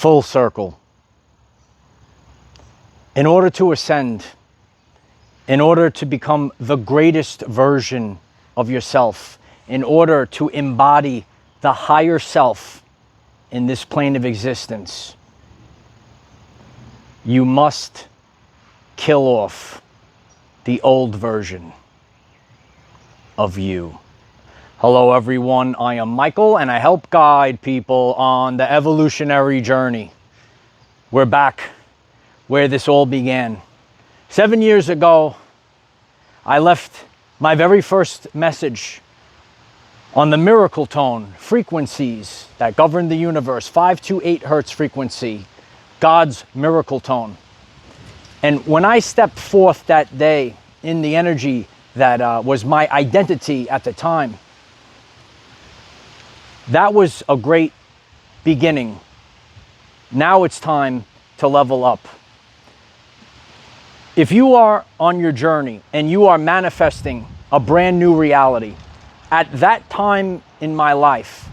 full circle. In order to ascend, in order to become the greatest version of yourself, in order to embody the higher self in this plane of existence, you must kill off the old version of you. Hello everyone, I am Michael and I help guide people on the evolutionary journey. We're back where this all began. 7 years ago, I left my very first message on the miracle tone frequencies that govern the universe, 528 hertz frequency, God's miracle tone. And when I stepped forth that day in the energy that was my identity at the time, that was a great beginning. Now it's time to level up. If you are on your journey and you are manifesting a brand new reality, at that time in my life,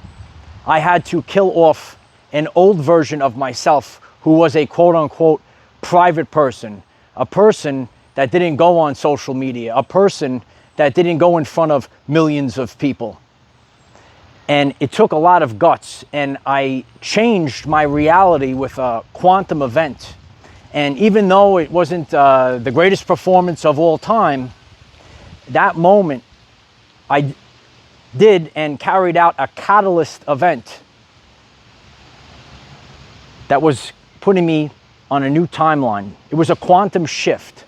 I had to kill off an old version of myself who was a quote-unquote private person, a person that didn't go on social media, a person that didn't go in front of millions of people. And it took a lot of guts, and I changed my reality with a quantum event. And even though it wasn't the greatest performance of all time, that moment I did and carried out a catalyst event that was putting me on a new timeline. It was a quantum shift.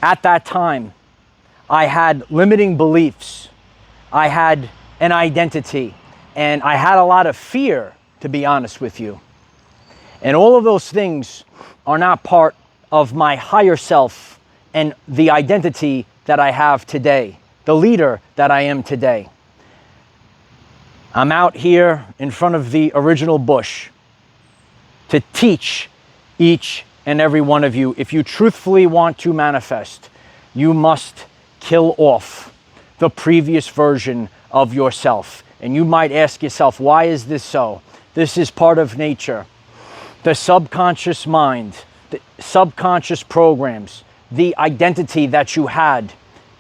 At that time, I had limiting beliefs. I had an identity, and I had a lot of fear, to be honest with you. And all of those things are not part of my higher self and the identity that I have today, the leader that I am today. I'm out here in front of the original bush to teach each and every one of you, if you truthfully want to manifest, you must kill off the previous version of yourself. And you might ask yourself, why is this so? This is part of nature. The subconscious mind, the subconscious programs, the identity that you had,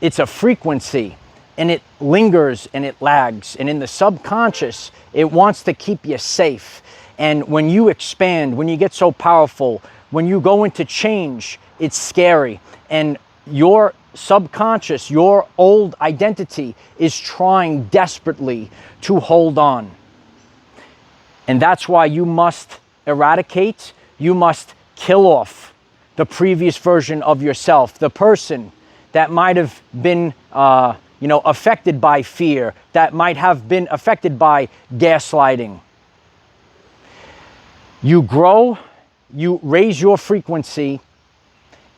it's a frequency, and it lingers and it lags. And in the subconscious, it wants to keep you safe. And when you expand, when you get so powerful, when you go into change, it's scary. And your subconscious, your old identity is trying desperately to hold on. And that's why you must eradicate, you must kill off the previous version of yourself, the person that might have been affected by fear, that might have been affected by gaslighting. You grow, you raise your frequency,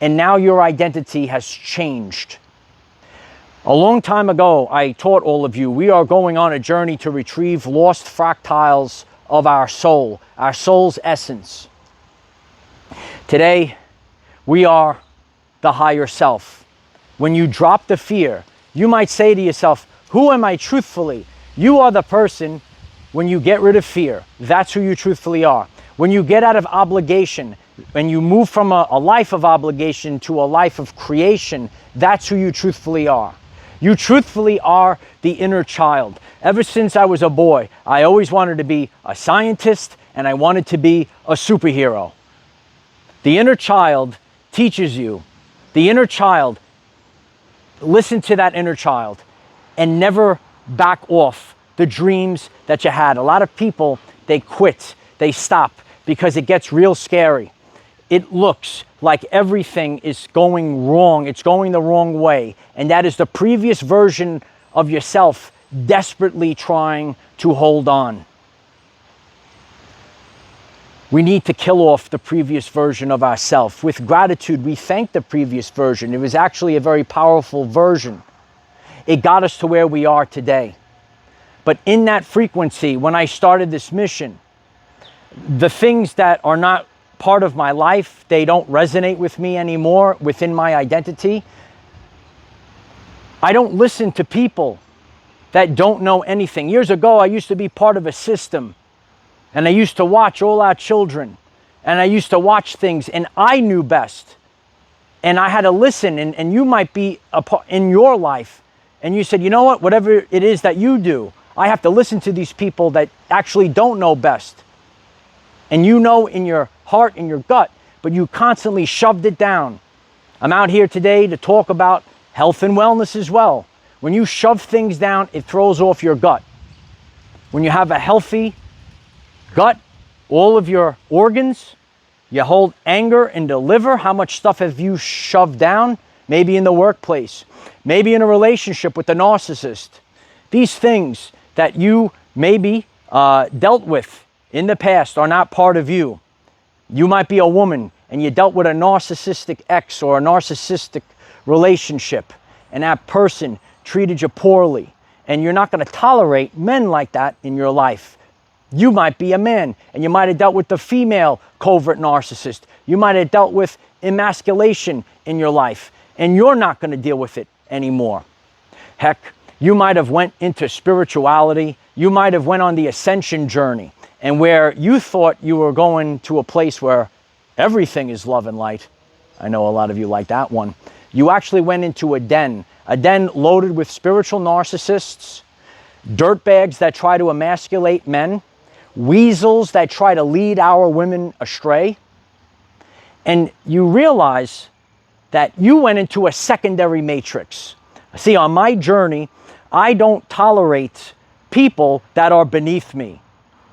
and now your identity has changed. A long time ago, I taught all of you, we are going on a journey to retrieve lost fractals of our soul, our soul's essence. Today, we are the higher self. When you drop the fear, you might say to yourself, who am I truthfully? You are the person when you get rid of fear. That's who you truthfully are. When you get out of obligation, when you move from a life of obligation to a life of creation, that's who you truthfully are. You truthfully are the inner child. Ever since I was a boy, I always wanted to be a scientist and I wanted to be a superhero. The inner child teaches you. The inner child, listen to that inner child and never back off the dreams that you had. A lot of people, they quit, they stop because it gets real scary. It looks like everything is going wrong. It's going the wrong way. And that is the previous version of yourself desperately trying to hold on. We need to kill off the previous version of ourselves. With gratitude, we thank the previous version. It was actually a very powerful version. It got us to where we are today. But in that frequency, when I started this mission, the things that are not part of my life, they don't resonate with me anymore within my identity. I don't listen to people that don't know anything. Years ago, I used to be part of a system And I used to watch all our children, and I used to watch things, and I knew best. And I had to listen, and you might be in your life, and you said, you know what, whatever it is that you do, I have to listen to these people that actually don't know best. And you know in your heart, in your gut, but you constantly shoved it down. I'm out here today to talk about health and wellness as well. When you shove things down, it throws off your gut. When you have a healthy gut, all of your organs, you hold anger in the liver. How much stuff have you shoved down? Maybe in the workplace, maybe in a relationship with the narcissist. These things that you maybe dealt with in the past are not part of you. You might be a woman and you dealt with a narcissistic ex or a narcissistic relationship, and that person treated you poorly, and you're not going to tolerate men like that in your life. You might be a man, and you might have dealt with the female covert narcissist. You might have dealt with emasculation in your life, and you're not going to deal with it anymore. Heck, you might have went into spirituality. You might have went on the ascension journey, and where you thought you were going to a place where everything is love and light. I know a lot of you like that one. You actually went into a den loaded with spiritual narcissists, dirtbags that try to emasculate men, weasels that try to lead our women astray. And you realize that you went into a secondary matrix. See, on my journey, I don't tolerate people that are beneath me.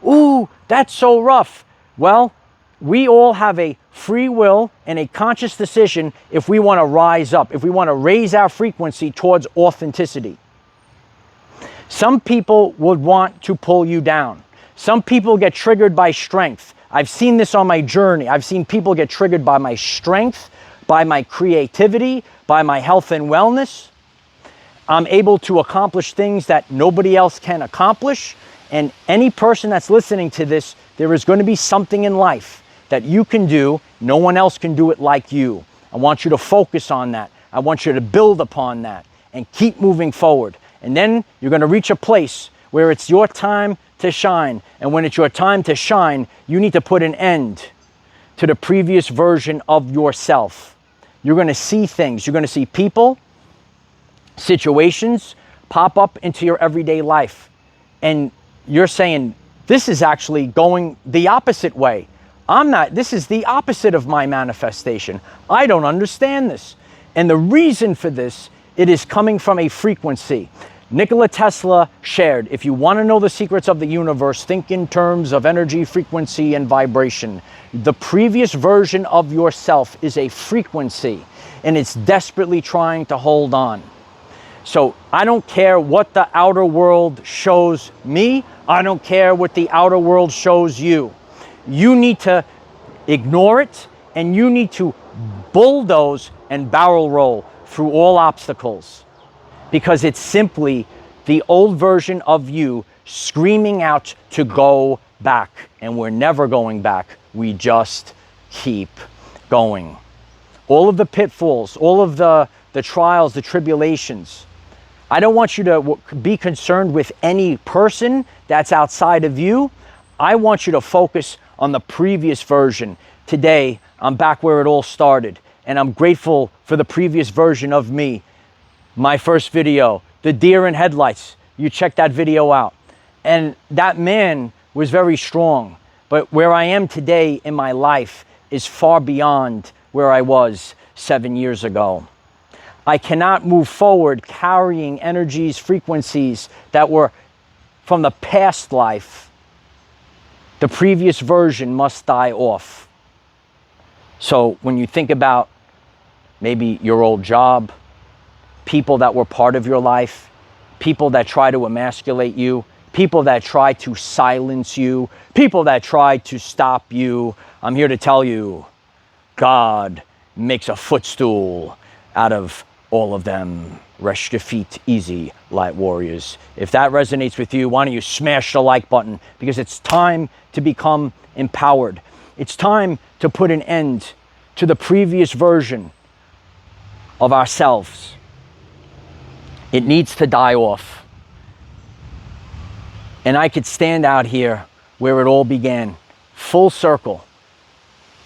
Ooh, that's so rough. Well, we all have a free will and a conscious decision if we want to rise up, if we want to raise our frequency towards authenticity. Some people would want to pull you down. Some people get triggered by strength. I've seen this on my journey. I've seen people get triggered by my strength, by my creativity, by my health and wellness. I'm able to accomplish things that nobody else can accomplish. And any person that's listening to this, there is going to be something in life that you can do. No one else can do it like you. I want you to focus on that. I want you to build upon that and keep moving forward. And then you're going to reach a place where it's your time to shine. And when it's your time to shine, you need to put an end to the previous version of yourself. You're going to see things. You're going to see people, situations pop up into your everyday life. And you're saying, this is actually going the opposite way. This is the opposite of my manifestation. I don't understand this. And the reason for this, it is coming from a frequency. Nikola Tesla shared, if you want to know the secrets of the universe, think in terms of energy, frequency, and vibration. The previous version of yourself is a frequency, and it's desperately trying to hold on. So I don't care what the outer world shows me. I don't care what the outer world shows you. You need to ignore it, and you need to bulldoze and barrel roll through all obstacles, because it's simply the old version of you screaming out to go back, and we're never going back. We just keep going. All of the pitfalls, all of the trials, the tribulations. I don't want you to be concerned with any person that's outside of you. I want you to focus on the previous version. Today, I'm back where it all started, and I'm grateful for the previous version of me. My first video, the deer in headlights, you check that video out. And that man was very strong, but where I am today in my life is far beyond where I was 7 years ago. I cannot move forward carrying energies, frequencies that were from the past life. The previous version must die off. So when you think about maybe your old job, people that were part of your life, people that try to emasculate you, people that try to silence you, people that try to stop you, I'm here to tell you, God makes a footstool out of all of them. Rest your feet easy, light warriors. If that resonates with you, why don't you smash the like button? Because it's time to become empowered. It's time to put an end to the previous version of ourselves. It needs to die off. And I could stand out here where it all began. Full circle.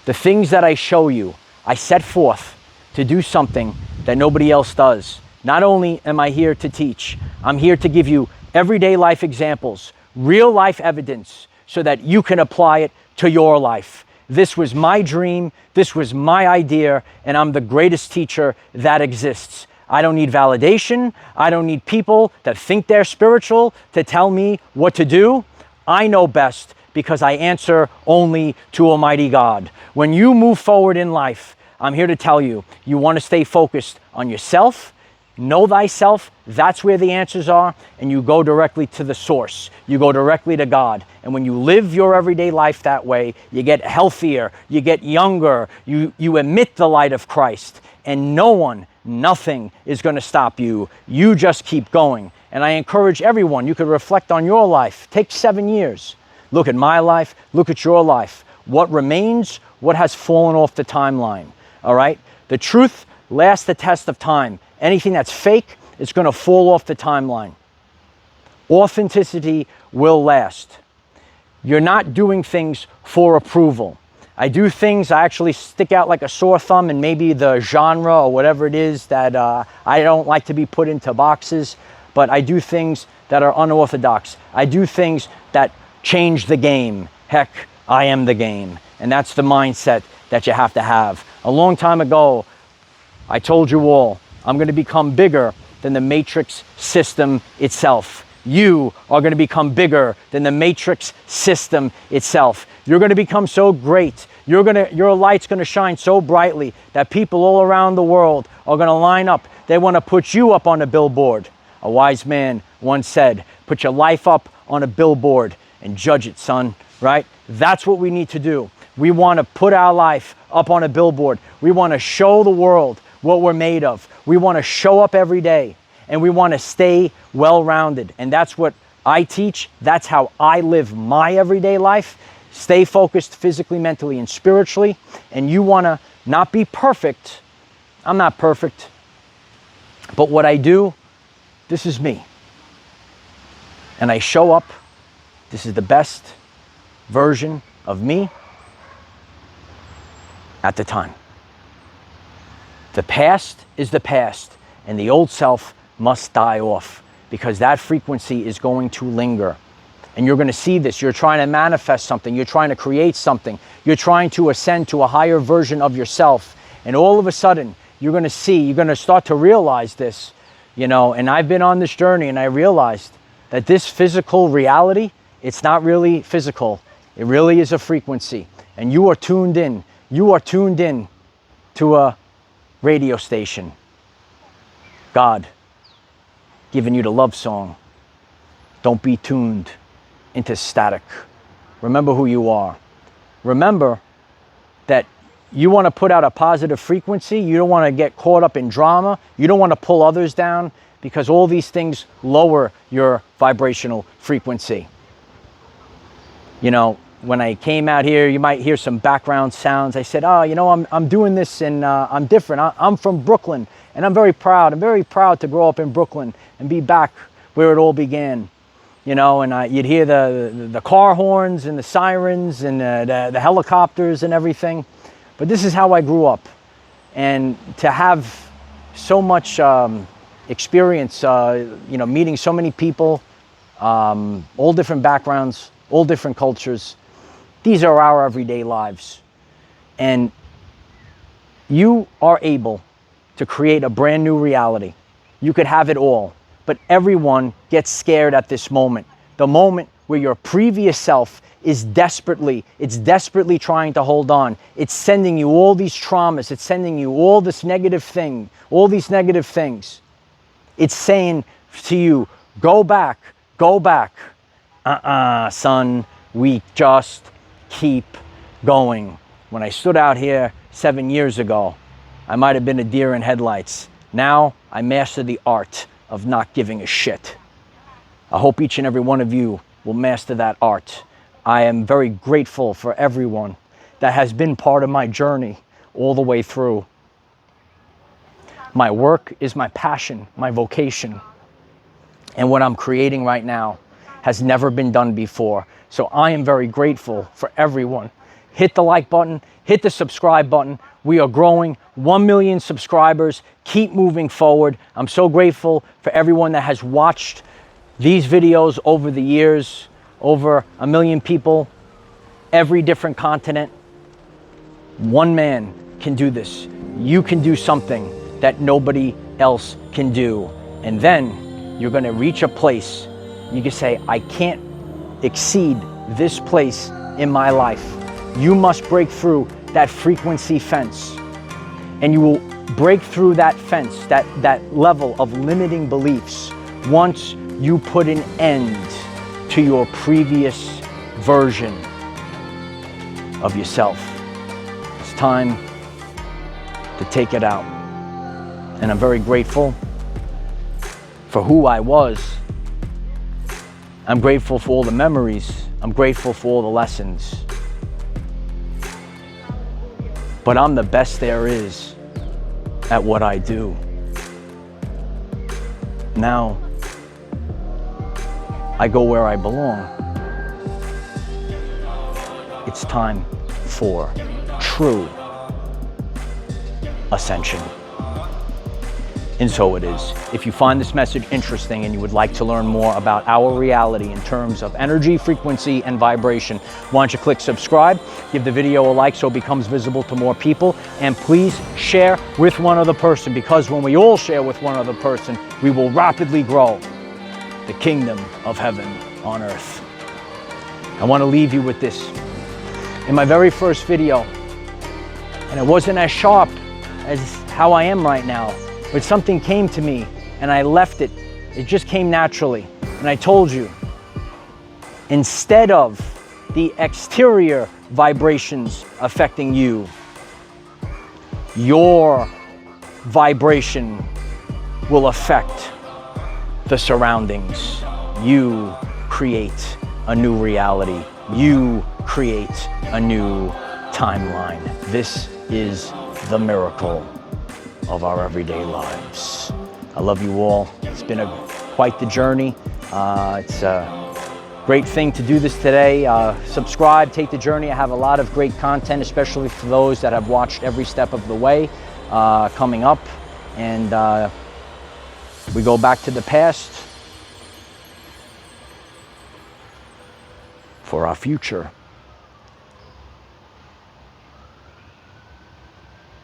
The things that I show you, I set forth to do something that nobody else does. Not only am I here to teach, I'm here to give you everyday life examples, real life evidence, so that you can apply it to your life. This was my dream, this was my idea, and I'm the greatest teacher that exists. I don't need validation. I don't need people that think they're spiritual to tell me what to do. I know best because I answer only to Almighty God. When you move forward in life, I'm here to tell you, you want to stay focused on yourself, know thyself, that's where the answers are, and you go directly to the source. You go directly to God. And when you live your everyday life that way, you get healthier, you get younger, you emit the light of Christ, and no one, nothing is going to stop you. You just keep going. And I encourage everyone, you could reflect on your life. Take 7 years. Look at my life, look at your life. What remains, what has fallen off the timeline, all right? The truth lasts the test of time. Anything that's fake, it's going to fall off the timeline. Authenticity will last. You're not doing things for approval. I do things, I actually stick out like a sore thumb in maybe the genre or whatever it is that I don't like to be put into boxes, but I do things that are unorthodox. I do things that change the game. Heck, I am the game. And that's the mindset that you have to have. A long time ago, I told you all, I'm going to become bigger than the matrix system itself. You are going to become bigger than the matrix system itself. You're going to become so great. Your light's going to shine so brightly that people all around the world are going to line up. They want to put you up on a billboard. A wise man once said, put your life up on a billboard and judge it, son, right? That's what we need to do. We want to put our life up on a billboard. We want to show the world what we're made of. We want to show up every day, and we want to stay well-rounded. And that's what I teach. That's how I live my everyday life. Stay focused physically, mentally, and spiritually. And you want to not be perfect. I'm not perfect. But what I do, this is me. And I show up. This is the best version of me at the time. The past is the past, and the old self must die off, because that frequency is going to linger. And you're going to see this. You're trying to manifest something. You're trying to create something. You're trying to ascend to a higher version of yourself. And all of a sudden, you're going to see, you're going to start to realize this, and I've been on this journey, and I realized that this physical reality, it's not really physical. It really is a frequency. And you are tuned in. You are tuned in to a radio station. God giving you the love song. Don't be tuned into static. Remember who you are. Remember that you want to put out a positive frequency. You don't want to get caught up in drama. You don't want to pull others down, because all these things lower your vibrational frequency. When I came out here, you might hear some background sounds. I said, I'm doing this, and I'm different. I'm from Brooklyn, and I'm very proud. I'm very proud to grow up in Brooklyn and be back where it all began. And you'd hear the car horns and the sirens and the helicopters and everything. But this is how I grew up. And to have so much experience, meeting so many people, all different backgrounds, all different cultures. These are our everyday lives. And you are able to create a brand new reality. You could have it all, but everyone gets scared at this moment. The moment where your previous self is desperately trying to hold on. It's sending you all these traumas. It's sending you all these negative things. It's saying to you, go back. Son, we just keep going. When I stood out here 7 years ago, I might have been a deer in headlights. Now I master the art of not giving a shit. I hope each and every one of you will master that art. I am very grateful for everyone that has been part of my journey all the way through. My work is my passion, my vocation. And what I'm creating right now has never been done before. So I am very grateful for everyone. Hit the like button, hit the subscribe button. We are growing 1 million subscribers. Keep moving forward. I'm so grateful for everyone that has watched these videos over the years. Over 1 million people, every different continent. One man can do this. You can do something that nobody else can do. And then you're going to reach a place you can say, I can't exceed this place in my life. You must break through that frequency fence. And you will break through that fence, that level of limiting beliefs, once you put an end to your previous version of yourself. It's time to take it out. And I'm very grateful for who I was. I'm grateful for all the memories. I'm grateful for all the lessons. But I'm the best there is at what I do. Now, I go where I belong. It's time for true ascension. And so it is. If you find this message interesting and you would like to learn more about our reality in terms of energy, frequency, and vibration, why don't you click subscribe, give the video a like so it becomes visible to more people, and please share with one other person, because when we all share with one other person, we will rapidly grow the kingdom of heaven on earth. I want to leave you with this. In my very first video, and it wasn't as sharp as how I am right now, but something came to me and I left it. It just came naturally. And I told you, instead of the exterior vibrations affecting you, your vibration will affect the surroundings. You create a new reality. You create a new timeline. This is the miracle of our everyday lives. I love you all. It's been quite the journey. It's a great thing to do this today. Subscribe, take the journey. I have a lot of great content, especially for those that have watched every step of the way coming up. And we go back to the past for our future.